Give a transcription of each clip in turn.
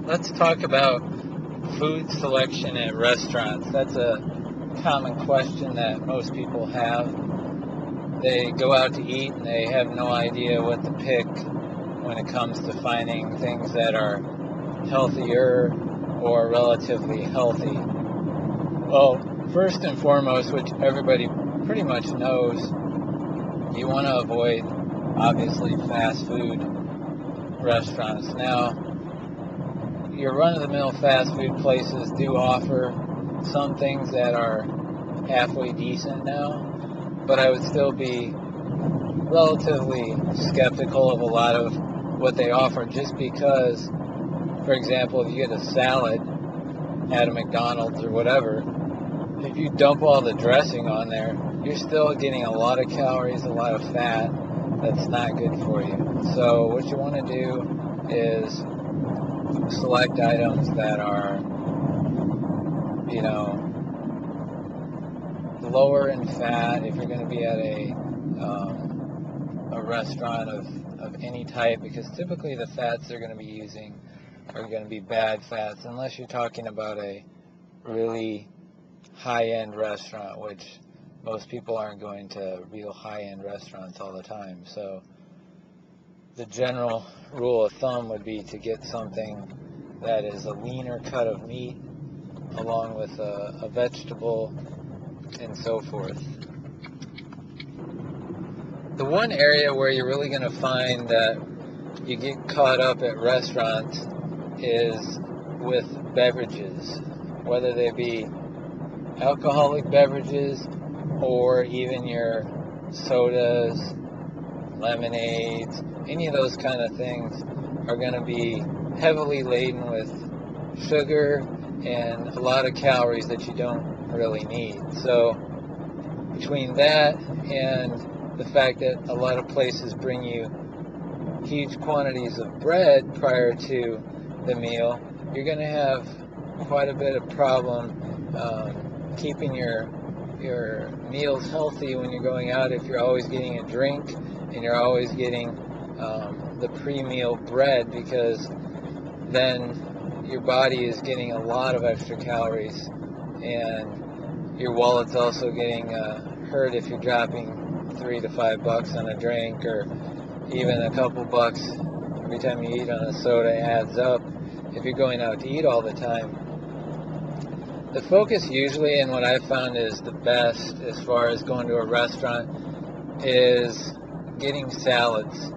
Let's talk about food selection at restaurants. That's a common question that most people have. They go out to eat and they have no idea what to pick when it comes to finding things that are healthier or relatively healthy. Well, first and foremost, which everybody pretty much knows, you want to avoid, obviously, fast food restaurants. Now, your run-of-the-mill fast food places do offer some things that are halfway decent now, but I would still be relatively skeptical of a lot of what they offer, just because, for example, if you get a salad at a McDonald's or whatever, if you dump all the dressing on there, you're still getting a lot of calories, a lot of fat that's not good for you. So what you want to do is select items that are, lower in fat. If you're going to be at a restaurant of any type, because typically the fats they're going to be using are going to be bad fats, unless you're talking about a really high-end restaurant, which most people aren't going to real high-end restaurants all the time. So the general rule of thumb would be to get something that is a leaner cut of meat along with a vegetable and so forth. The one area where you're really going to find that you get caught up at restaurants is with beverages, whether they be alcoholic beverages or even your sodas, lemonades, any of those kind of things are going to be heavily laden with sugar and a lot of calories that you don't really need. So between that and the fact that a lot of places bring you huge quantities of bread prior to the meal, you're going to have quite a bit of problem keeping your meals healthy when you're going out if you're always getting a drink and you're always getting the pre-meal bread, because then your body is getting a lot of extra calories and your wallet's also getting hurt if you're dropping $3 to $5 on a drink, or even a couple bucks every time you eat on a soda adds up if you're going out to eat all the time. The focus usually, and what I've found is the best as far as going to a restaurant, is getting salads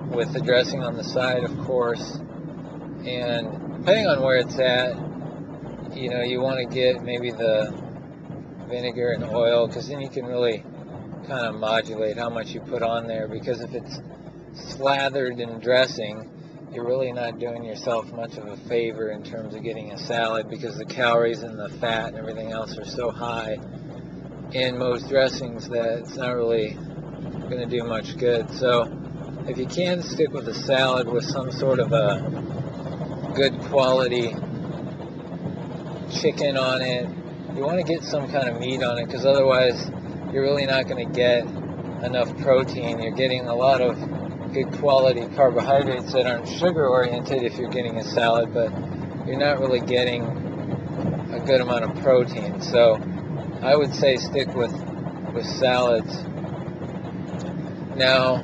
with the dressing on the side, of course. And depending on where it's at, you want to get maybe the vinegar and oil, because then you can really kind of modulate how much you put on there, because if it's slathered in dressing, you're really not doing yourself much of a favor in terms of getting a salad, because the calories and the fat and everything else are so high in most dressings that it's not really going to do much good. So if you can stick with a salad with some sort of a good quality chicken on it, you want to get some kind of meat on it, because otherwise you're really not going to get enough protein. You're getting a lot of good quality carbohydrates that aren't sugar oriented if you're getting a salad, but you're not really getting a good amount of protein. So I would say stick with salads. Now,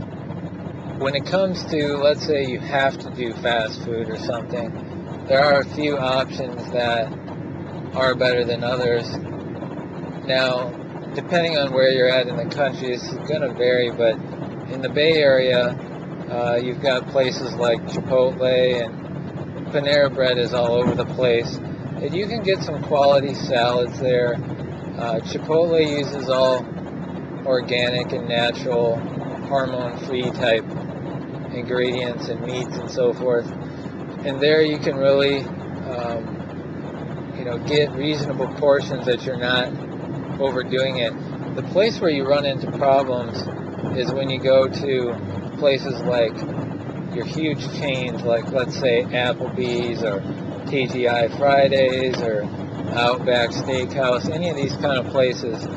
when it comes to, let's say you have to do fast food or something, there are a few options that are better than others. Now, depending on where you're at in the country, it's going to vary, but in the Bay Area, you've got places like Chipotle, and Panera Bread is all over the place. And you can get some quality salads there. Chipotle uses all organic and natural, hormone-free type ingredients and meats and so forth. And there you can really, get reasonable portions that you're not overdoing it. The place where you run into problems is when you go to places like your huge chains, like let's say Applebee's or TGI Fridays or Outback Steakhouse, any of these kind of places.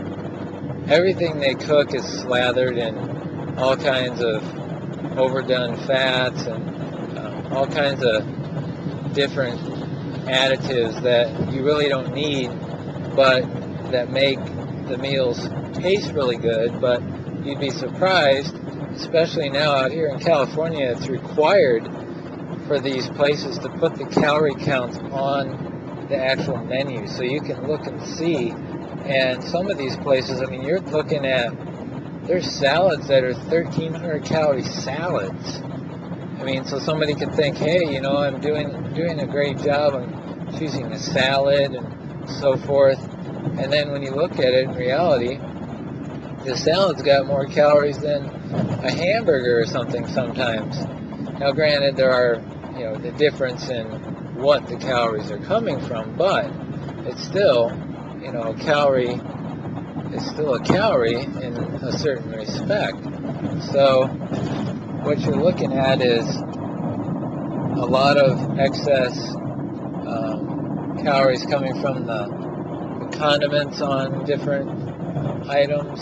Everything they cook is slathered in all kinds of overdone fats and all kinds of different additives that you really don't need, but that make the meals taste really good. But you'd be surprised, especially now out here in California, it's required for these places to put the calorie counts on the actual menu so you can look and see. And some of these places, I mean, you're looking at, there's salads that are 1,300 calorie salads. I mean, so somebody could think, hey, you know, I'm doing a great job, I'm choosing a salad and so forth. And then when you look at it in reality, the salad's got more calories than a hamburger or something sometimes. Now granted, there are, you know, the difference in what the calories are coming from, but it's still, you know, a calorie is still a calorie in a certain respect. So what you're looking at is a lot of excess calories coming from the condiments on different items,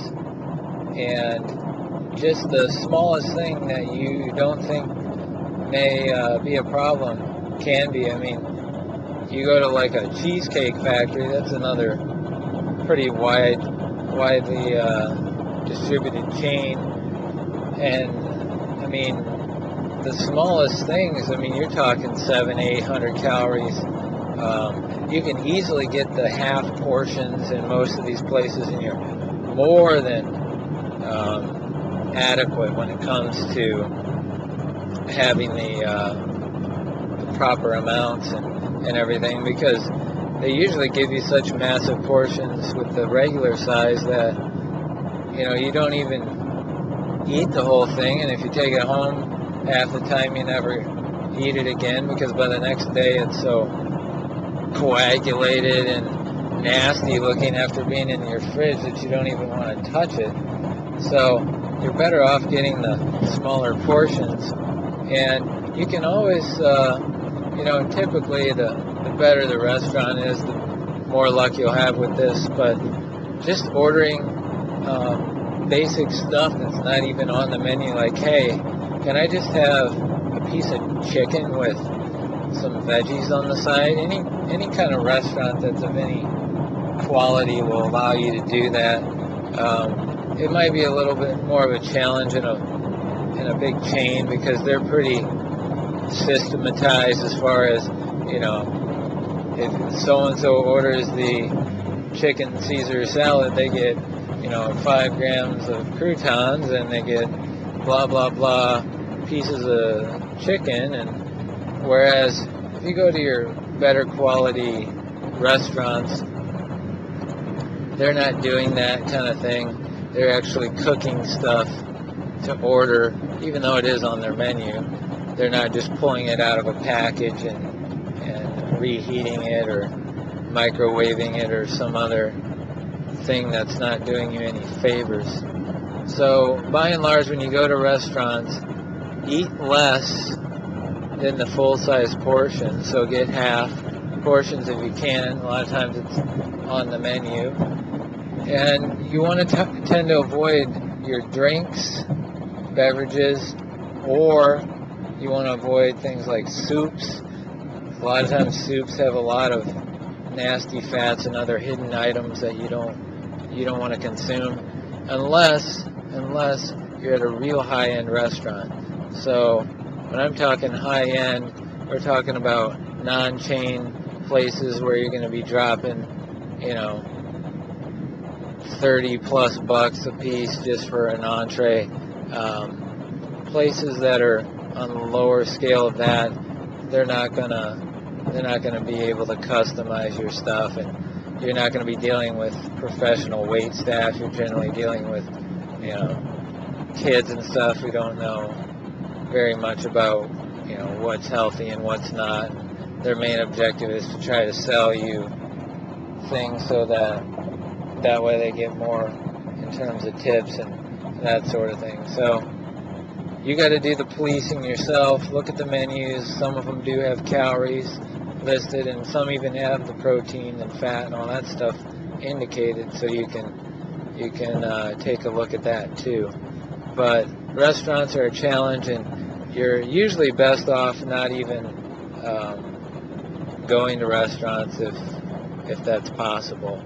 and just the smallest thing that you don't think may be a problem can be. I mean, you go to like a Cheesecake Factory, that's another pretty widely distributed chain, and I mean, the smallest things, I mean, you're talking 700-800 calories. You can easily get the half portions in most of these places, and you're more than adequate when it comes to having the proper amounts and everything, because they usually give you such massive portions with the regular size that, you know, you don't even eat the whole thing, and if you take it home, half the time you never eat it again, because by the next day it's so coagulated and nasty looking after being in your fridge that you don't even want to touch it. So you're better off getting the smaller portions, and you can always, you know, typically the better the restaurant is, the more luck you'll have with this, but just ordering basic stuff that's not even on the menu, like, hey, can I just have a piece of chicken with some veggies on the side? Any kind of restaurant that's of any quality will allow you to do that. It might be a little bit more of a challenge in a big chain, because they're pretty systematized as far as, you know, if so-and-so orders the chicken Caesar salad, they get, you know, 5 grams of croutons, and they get blah, blah, blah pieces of chicken. And whereas if you go to your better quality restaurants, they're not doing that kind of thing. They're actually cooking stuff to order, even though it is on their menu. They're not just pulling it out of a package and reheating it or microwaving it or some other thing that's not doing you any favors. So by and large, when you go to restaurants, eat less than the full-size portion. So get half portions if you can. A lot of times it's on the menu. And you want to tend to avoid your drinks, beverages, or you want to avoid things like soups. A lot of times soups have a lot of nasty fats and other hidden items that you don't want to consume unless you're at a real high-end restaurant. So when I'm talking high-end, we're talking about non-chain places where you're going to be dropping, you know, 30 plus bucks a piece just for an entree. Places that are on the lower scale of that, they're not gonna be able to customize your stuff, and you're not going to be dealing with professional wait staff. You're generally dealing with, you know, kids and stuff who don't know very much about, you know, what's healthy and what's not. Their main objective is to try to sell you things so that way they get more in terms of tips and that sort of thing. So you got to do the policing yourself. Look at the menus. Some of them do have calories listed, and some even have the protein and fat and all that stuff indicated, so you can take a look at that too. But restaurants are a challenge, and you're usually best off not even going to restaurants if that's possible.